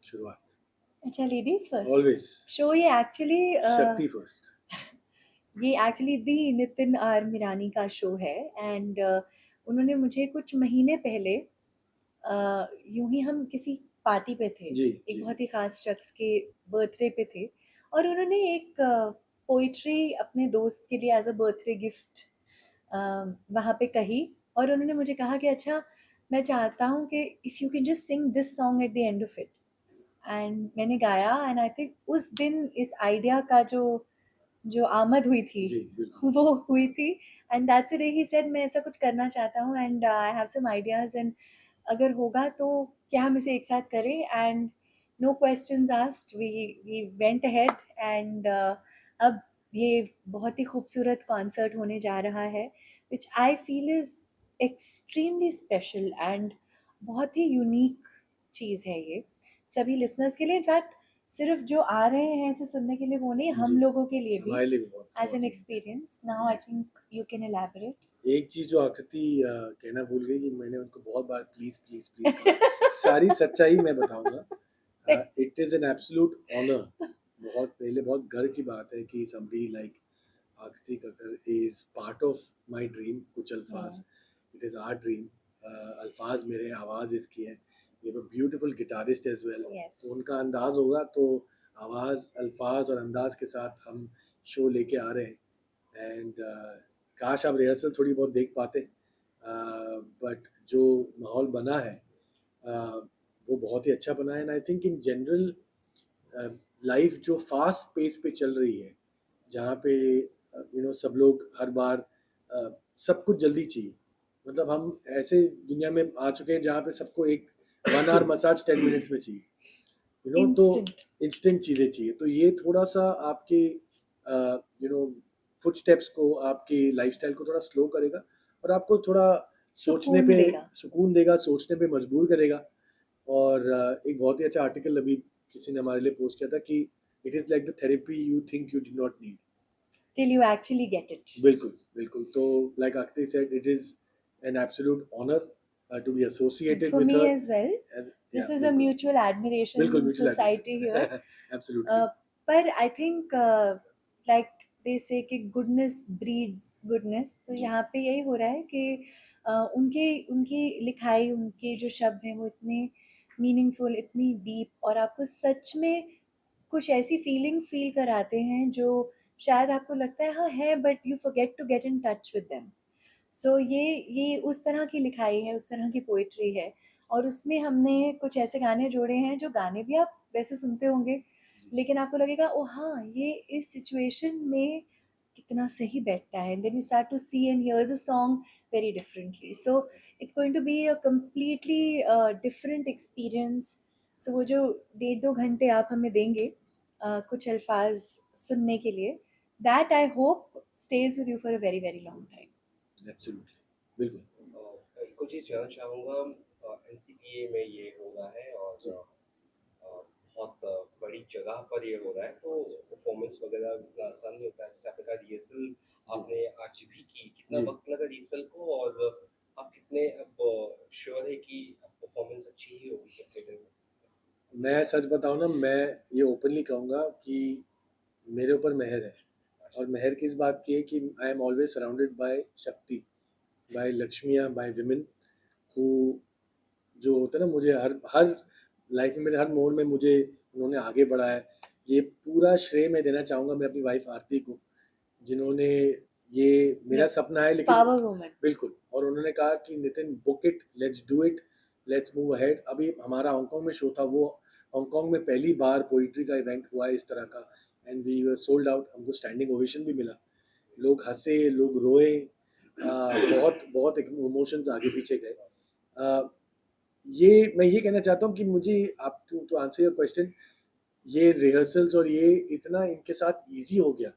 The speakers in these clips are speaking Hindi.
शुरुआत। अच्छा, लेडीज फर्स्ट। ऑलवेज शो ये एक्चुअली शक्ति first. The Nitin are Mirani का शो है। एंड उन्होंने मुझे कुछ महीने पहले यूं ही हम किसी पार्टी पे थे, जी एक जी जी। बहुत ही खास शख्स के बर्थडे पे थे, और उन्होंने एक पोइट्री अपने दोस्त के लिए एज अ बर्थडे गिफ्ट वहाँ पे कही। और उन्होंने मुझे कहा कि अच्छा, मैं चाहता हूँ कि if you can just sing this song at the end of it. And मैंने गाया, एंड आई थिंक उस दिन इस आइडिया का जो जो आमद हुई थी जी बिल्कुल। वो हुई थी। And that's the day he said मैं ऐसा कुछ करना चाहता हूँ, and I have some ideas, and अगर होगा तो क्या हम इसे एक साथ करें। And no questions asked, we went ahead. And अब ये बहुत ही खूबसूरत कॉन्सर्ट होने जा रहा है, which I feel is extremely special and बहुत ही यूनिक चीज़ है ये सभी लिसनर्स के लिए। इनफैक्ट सिर्फ जो आ रहे हैं इसे सुनने के लिए वो नहीं, हम जी लोगों के लिए भी हमारे लिए भी बहुत एज बहुत an unique experience. Now I think you can elaborate. है। एक चीज जो आकृति कहना भूल गई कि मैंने उनको बहुत बार प्लीज प्लीज प्लीज कहा। सारी सच्चाई मैं बताऊंगा। It is an absolute honour. बहुत पहले बहुत गर्व की बात है कि somebody like आकृति Kakkar is part of my dream। कुछ अल्फाज, it is our dream। अल्फाज मेरे, आवाज इसकी है। ये वो beautiful guitarist as well. Yes. तो उनका अंदाज होगा, तो आवाज, अल्फाज और अंदाज के साथ हम शो लेके आ रहे हैं। एंड काश आप रिहर्सल थोड़ी बहुत देख पाते, बट जो माहौल बना है वो बहुत ही अच्छा बना है। And I think in general life जो फास्ट पेस पे चल रही है, जहाँ पे सब लोग हर बार सब कुछ जल्दी चाहिए। मतलब हम ऐसे दुनिया में आ चुके हैं जहाँ पे सबको एक 1 आवर मसाज 10 मिनट्स में चाहिए। तो इंस्टेंट। इंस्टेंट चीज़ें चाहिए। तो ये थोड़ा सा आपके फुटस्टेप्स को, आपके लाइफस्टाइल को थोड़ा स्लो करेगा, और आपको थोड़ा सोचने सुकून पे देगा। सुकून देगा, सोचने पे मजबूर करेगा। और एक बहुत ही अच्छा आर्टिकल अभी किसी ने हमारे लिए पोस्ट किया था कि it is like the therapy you think you did not need. Till you actually get it. बिल्कुल बिल्कुल। तो like Akriti said, it is an absolute honour to be associated For with me her. as well, या this is a बिल्कुल mutual बिल्कुल admiration mutual society here. Admission. Absolutely. पर आई थिंक लाइक दे से कि गुडनेस ब्रीड्स गुडनेस, तो जी यहाँ पे यही हो रहा है कि उनके उनकी लिखाई, उनके जो शब्द हैं वो इतने मीनिंगफुल, इतनी डीप, और आपको सच में कुछ ऐसी फीलिंग्स फील कराते हैं जो शायद आपको लगता है हाँ है, but you forget to get in touch with them. So ये उस तरह की लिखाई है, उस तरह की पोइट्री है। और उसमें हमने कुछ ऐसे गाने जोड़े हैं जो गाने भी आप वैसे सुनते होंगे, जी लेकिन आपको लगेगा ओ हाँ, ये इस सिचुएशन में कितना सही बैठता है। Then you start to see and hear the song very differently. So it's going to be a completely different experience. So वो जो 1.5-2 घंटे आप हमें देंगे कुछ अल्फाज सुनने के लिए, that I hope stage with you for a very very long time. Absolutely बिल्कुल। कुछ चीज़ जानना चाहूँगा। एनसीपीए में ये हो रहा है और जी बहुत बड़ी जगह पर ये हो रहा है, तो परफॉर्मेंस वगैरह इतना आसान नहीं होता है। जैसे आपने कहा रिहर्सल जी आपने आज भी की, कितना जी। वक्त लगा रिहर्सल को, और आप कितने अब श्योर है कि परफॉर्मेंस अच्छी ही होगी थिएटर में? मैं सच बताऊं ना, मैं ये ओपनली कहूंगा कि मेरे ऊपर मेहर है। और मेहर किस बात की है कि I am always surrounded by शक्ति, बाय लक्ष्मियाँ, बाय विमेन हु, जो होता है ना, मुझे हर हर लाइफ में, मेरे हर मोड़ में मुझे उन्होंने आगे बढ़ाया है। ये पूरा श्रेय मैं देना चाहूँगा मैं अपनी वाइफ आरती को, जिन्होंने, ये मेरा सपना है लेकिन, पावर वुमन। बिल्कुल। और उन्होंने कहा कि Nitin book it, let's do it, let's move ahead. अभी हमारा हांगकांग में शो था, वो हांगकांग में पहली बार पोइट्री का इवेंट हुआ है इस तरह का, and we were sold out. हमको स्टैंडिंग ओवेशन भी मिला, लोग हंसे, लोग रोए, बहुत बहुत इमोशंस आगे पीछे गए। ये मैं ये कहना चाहता हूँ कि मुझे, आप टू आंसर योर क्वेश्चन, ये रिहर्सल्स और ये इतना इनके साथ इजी हो गया।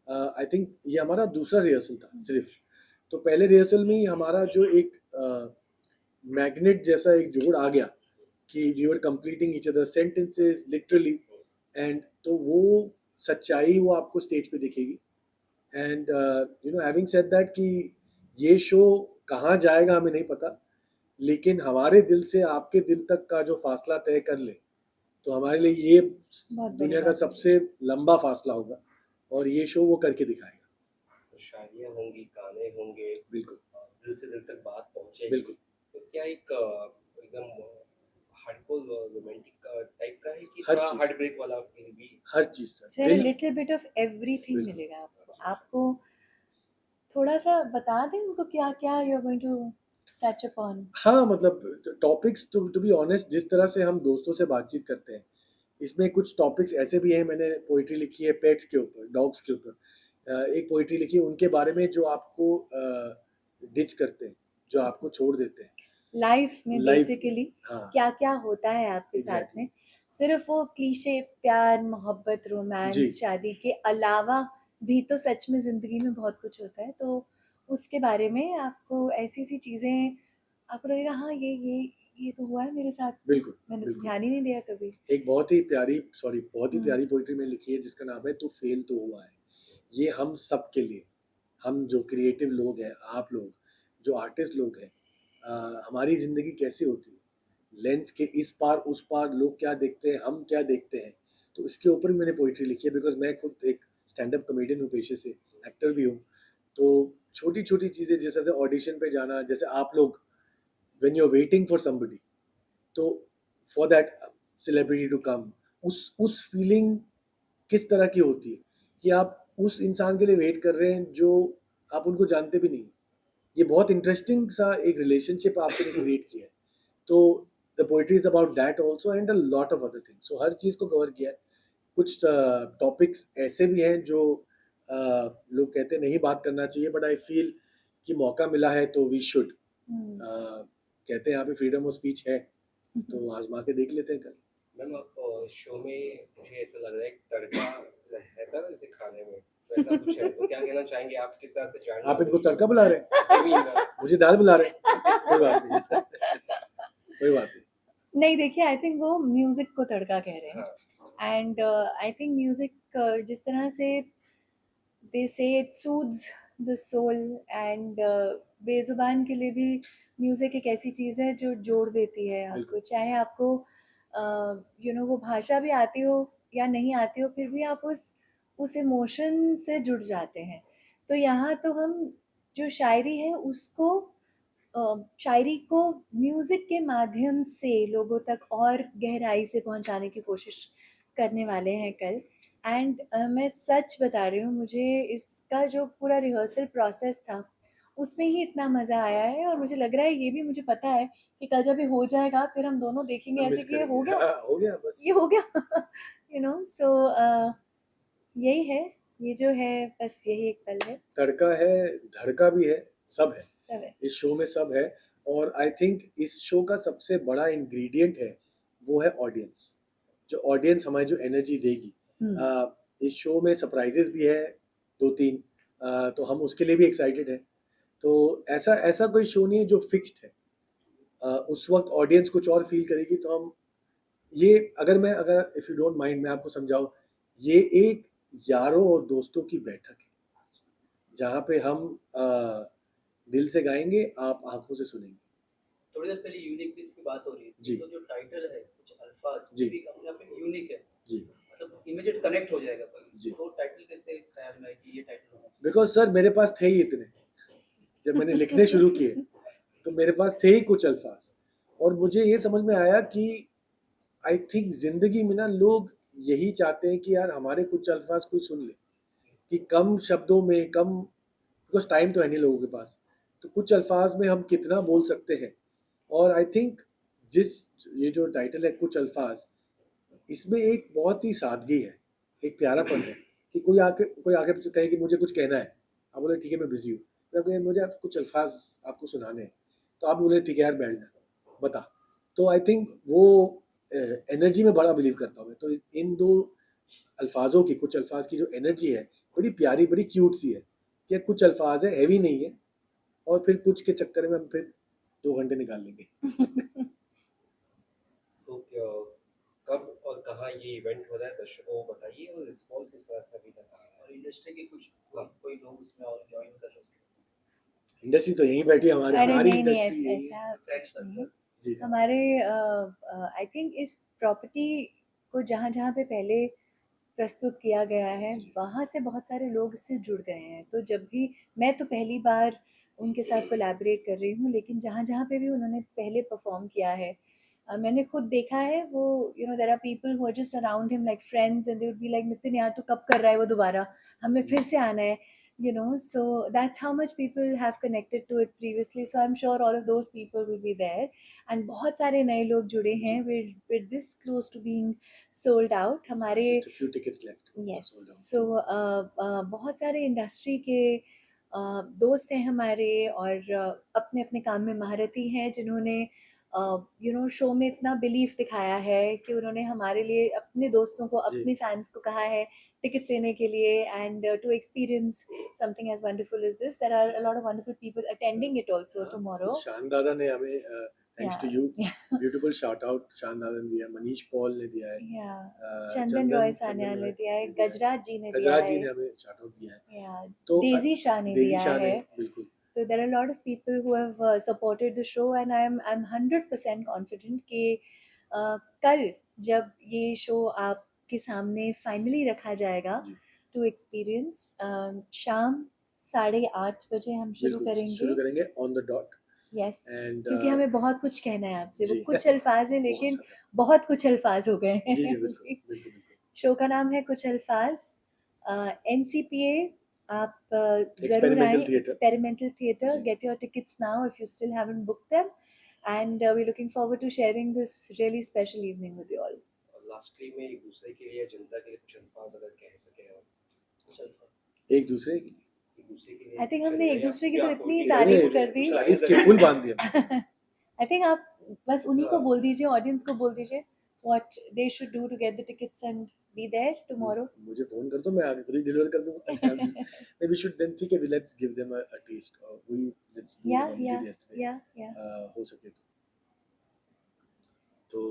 आई थिंक ये हमारा दूसरा रिहर्सल था सिर्फ। तो पहले रिहर्सल में ही हमारा जो एक मैग्नेट जैसा एक जोड़ आ गया कि we were completing each other sentences literally. And तो वो सच्चाई वो आपको स्टेज पे दिखेगी। एंड हैविंग सेड दैट कि ये शो कहाँ जाएगा हमें नहीं पता, लेकिन हमारे दिल से आपके दिल तक का जो फासला तय कर ले, तो हमारे लिए ये बहुत बड़ी दुनिया का बात है। सबसे लंबा फासला होगा और ये शो वो करके दिखाएगा। तो शायरियाँ होंगी, गाने होंगे, बिल्कुल, दिल से दिल तक बात पहुँचेगी। बिल्कुल। तो क्या एक एकदम हार्डकोर रोमांटिक टाइप का है कि हर थोड़ा चीज़। हार्ट ब्रेक वाला फील भी? हर चीज़ सर, सर दिल लिटिल बिट ऑफ एवरीथिंग बिल्कुल। मिलेगा आपको। आपको थोड़ा सा बता दें उनको क्या क्या you are going to touch upon. हाँ, मतलब टॉपिक्स टू बी ऑनेस्ट जिस तरह से हम दोस्तों से बातचीत करते हैं, इसमें कुछ टॉपिक्स ऐसे भी हैं, मैंने पोएट्री लिखी है पेट्स के ऊपर, डॉग्स के ऊपर। एक पोएट्री लिखी है उनके बारे में जो आपको डिच करते हैं, जो आपको छोड़ देते हैं लाइफ में लाइफ में। बेसिकली हाँ, क्या क्या होता है आपके साथ एग्ज़ैक्टली। में। सिर्फ वो क्लीशे प्यार मोहब्बत जी, रोमांस शादी के अलावा भी तो सच में ज़िंदगी में बहुत कुछ होता है। तो उसके बारे में आपको ऐसी ऐसी चीज़ें आपको लगेगा हाँ ये तो हुआ है मेरे साथ, बिल्कुल, मैंने तो बिल्कुल। ध्यान ही नहीं दिया कभी। एक बहुत ही बहुत ही प्यारी पोएट्री मैंने लिखी है जिसका नाम है तू फेल तो हुआ है। ये हम सब के लिए, हम जो क्रिएटिव लोग हैं, आप लोग, जो आर्टिस्ट लोग हैं, हमारी ज़िंदगी कैसे होती है? लेंस के इस पार उस पार लोग क्या देखते हैं, हम क्या देखते हैं? तो इसके ऊपर भी मैंने पोएट्री लिखी है बिकॉज़ मैं खुद एक स्टैंड अप कॉमेडियन हूँ पेशे से, एक्टर भी हूँ। तो छोटी-छोटी चीज़ें जैसे ऑडिशन पे जाना, जैसे आप लोग when you are waiting for somebody, तो for that celebrity to come, उस फीलिंग किस तरह की होती है कि आप उस इंसान के लिए वेट कर रहे हैं जो आप उनको जानते भी नहीं। ये बहुत इंटरेस्टिंग सा एक रिलेशनशिप आपने क्रिएट किया है। तो the poetry is about that also and a lot of other things. So हर चीज़ को कवर किया है। कुछ टॉपिक्स ऐसे भी हैं जो लोग कहते हैं नहीं बात करना चाहिए, बट आई फील कि मौका मिला है तो वी शुड। कहते हैं यहाँ पे फ्रीडम ऑफ स्पीच है, तो आजमा के देख लेते हैं कल। मैम आप शो में मुझे ऐसा लग रहा है तड़का रहता है ना जैसे खाने में, तो ऐसा कुछ है तो क्या कहना चाहेंगे आप किस तरह से जान आप इनको तड़का बुला रहे हैं, I mean, मुझे दाल बुला रहे हैं, कोई बात नहीं। कोई बात नहीं। नहीं देखिए आई थिंक वो म्यूजिक को तड़का कह रहे हाँ, हैं एंड आई थिंक म्यूजिक जिस तरह से they say it soothes the soul and बेजुबान के लिए भी म्यूज़िक एक ऐसी चीज़ है जो जोड़ देती है आपको, बिल्कुल। चाहे आपको वो भाषा भी आती हो या नहीं आती हो, फिर भी आप उस इमोशन से जुड़ जाते हैं। तो यहाँ तो हम जो शायरी है उसको शायरी को म्यूज़िक के माध्यम से लोगों तक और गहराई से पहुँचाने की कोशिश करने वाले हैं कल। एंड मैं सच बता रही हूँ, मुझे इसका जो पूरा रिहर्सल प्रोसेस था उसमें ही इतना मज़ा आया है और मुझे लग रहा है ये भी मुझे पता है कि कल जब ये हो जाएगा फिर हम दोनों देखेंगे हम ऐसे मिस कि ये करेंगे। हो गया, हाँ, हो गया बस। ये हो गया सो यही है, ये जो है बस यही एक पल है। तड़का है, धड़का भी है, सब है। सब है। इस शो में सब है और आई थिंक इस शो का सबसे बड़ा इंग्रेडिएंट है, वो है ऑडियंस। जो ऑडियंस हमारी जो एनर्जी देगी। इस शो में सरप्राइजेस भी है 2-3, तो हम उसके लिए भी एक्साइटेड हैं। तो ऐसा ऐसा कोई शो नहीं है जो फिक्स्ड है। उस वक़्त ऑडियंस कुछ और फ़ील करेगी तो हम ये अगर इफ यू डोंट माइंड मैं आपको समझाऊँ, ये एक यारों और दोस्तों की बैठक है, जहाँ पे हम दिल से गाएँगे, आप आँखों से सुनेंगे। थोड़ी देर पहले यूनिकनेस की बात हो रही जी। थी, तो जो टाइटल है कुछ अल्फाज जी। वो भी अपने आप में यूनिक है, जी, मतलब इमीडिएट कनेक्ट हो जाएगा कोई। जी। तो टाइटल कैसे ख्याल में आया कि ये टाइटल होना चाहिए? बिकॉज़ सर मेरे पास थे ही इतने। जब मैंने लिखने शुरू किए, तो मेरे पास थे ही कुछ अल्फ़ाज़ और मुझे ये समझ में आया कि आई थिंक ज़िंदगी में ना लोग यही चाहते हैं कि यार हमारे कुछ अल्फ़ाज़ कोई सुन ले, कि कम शब्दों में बिकॉज़ टाइम तो है नहीं लोगों के पास, तो कुछ अल्फ़ाज़ में हम कितना बोल सकते हैं। और आई थिंक ये जो टाइटल है कुछ अल्फ़ाज़, इसमें एक बहुत ही सादगी है, एक प्यारापन है कि कोई आके कहे कि मुझे कुछ कहना है। आप बोले ठीक है मैं बिज़ी हूँ। मैं कहे मुझे आप कुछ अल्फ़ाज़ आपको सुनाने हैं। तो आप बोले ठीक है यार बैठ जा, बता। तो आई थिंक वो एनर्जी में बड़ा बिलीव करता हूँ मैं। तो इन 2 अल्फ़ाज़ों की कुछ अल्फ़ाज़ की जो एनर्जी है, बड़ी प्यारी, बड़ी क्यूट सी है। कि कुछ अल्फ़ाज़ है, हेवी नहीं है और फिर कुछ के चक्कर में हम फिर 2 घंटे निकाल लेंगे। तो कब और कहाँ ये इवेंट हो रहा है दर्शकों को बताइए और रिस्पॉन्स किस तरह से अभी तक आ रहा और इंडस्ट्री के कुछ कोई लोग उसमें और ज्वाइन कर रहे हैं। इंडस्ट्री तो यहीं बैठी है अरे हमारी नहीं नहीं इंडस्ट्री यही है। ऐसा फ्रेंड्स कुछ नहीं है। जी, जी। हमारे आई थिंक इस प्रॉपर्टी को जहाँ जहाँ पे पहले प्रस्तुत किया गया है जी। वहाँ से बहुत सारे लोग इससे जुड़ गए हैं। तो जब भी मैं तो पहली बार उनके साथ कोलैबोरेट कर रही हूँ, लेकिन जहाँ जहाँ पे भी उन्होंने पहले परफॉर्म किया है मैंने खुद देखा है वो there are people who are just around him like friends and they would be like Nitin यार तू कब कर रहा है वो दोबारा, हमें फिर से आना है, so that's how much people have connected to it previously, so I'm sure all of those people will be there and बहुत सारे नए लोग जुड़े हैं, we're this close to being sold out हमारे Just a few tickets left. yes Sold out. so बहुत सारे इंडस्ट्री के दोस्त हैं हमारे और अपने अपने काम में महारती हैं जिन्होंने शो में इतना बिलीफ दिखाया है कि उन्होंने हमारे लिए अपने दोस्तों को जी। अपने फैंस को कहा है टिकट्स लेने के लिए and to experience something as wonderful as this. There are a lot of wonderful people attending it also tomorrow. शान दादा ने हमें thanks to you Yeah, beautiful shout out Shaan दादा ने दिया, मनीष पॉल ने दिया है, yeah. चंदन चंदन रॉय सान्याल ने दिया है, गजराज जी ने दिया गजराज जी है, ने हमें शाउट आउट दिया है, yeah. तो डेजी शाह ने डेजी दिया शाह ने है. बिल्कुल So there are a lot of people who have supported the show and I'm 100% confident कि कल जब ये शो आपके सामने फाइनली रखा जाएगा जी। टू एक्सपीरियंस शाम 8:30 बजे हम शुरू शुरू करेंगे. करेंगे on the dot yes and, क्योंकि हमें बहुत कुछ कहना है आपसे. वो जी। कुछ अल्फाज है लेकिन बहुत सारा। बहुत कुछ अल्फाज हो गए हैं. जी जी बिल्कुल बिल्कुल बिल्कुल शो का नाम है कुछ अल्फाज. NCPA आप ज़रूर आए. Experimental theatre. Experimental theatre. जी। Get your tickets now if you still haven't booked them and we looking forward to sharing this really special evening with you all. और लास्टली में एक दूसरे के लिए जनता के लिए कुछ अल्फाज अगर कह सके आप कुछ अल्फाज एक दूसरे की एक दूसरे के लिए I think हमने एक या- दूसरे की या तो आपको इतनी ये- तारीफ इतने कर दी. तारीफ के पुल बांध दिया. I think आप बस उन्हीं को बोल दीजिए, ऑडियंस को बोल दीजिए what they should do to get the tickets and be there tomorrow. मुझे फोन कर दो, मैं आगे खुद ही डिलीवर कर दूंगा. maybe should then ठीक है, let's give them a taste or let's do Yeah, what we yeah, did yesterday. yeah. हो सके तो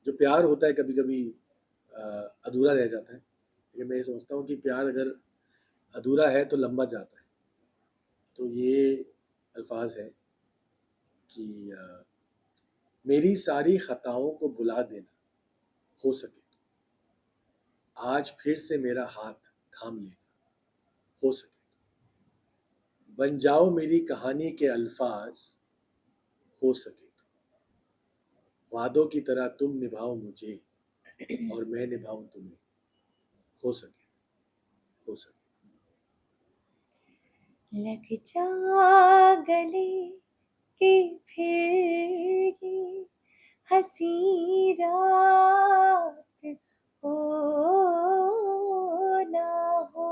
जो प्यार होता है कभी कभी अधूरा रह जाता है, लेकिन मैं ये समझता हूँ कि प्यार अगर अधूरा है तो लंबा जाता है. तो ये अल्फाज है कि मेरी सारी खताओं को भुला देना हो सके तो आज फिर से मेरा हाथ थाम लेना हो सके तो बन जाओ मेरी कहानी के अल्फाज हो सके तो वादों की तरह तुम निभाओ मुझे और मैं निभाऊं तुम्हें हो सके लग जा गले के फिर ये हंसी रात हो ना हो,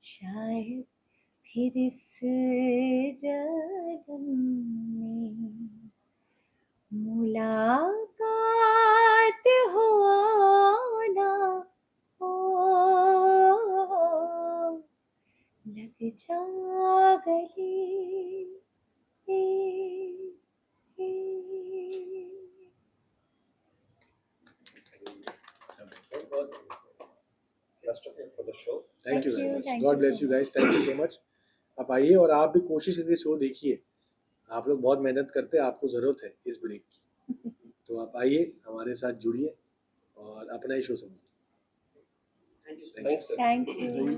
शायद फिर इस जन्म में मुलाकात हो ना हो. लग जा गले Best of luck for the show. Thank you Thank very you, much. thank God you bless so you guys. Thank you so much. आप आइए और आप भी कोशिश करिए, शो देखिए. आप लोग बहुत मेहनत करते हैं, आपको ज़रूरत है इस ब्रेक की. तो आप आइए, हमारे साथ जुड़िए और अपना ही शो समझिए. Thank you so much. Thank you. Thanks, sir. Thank you.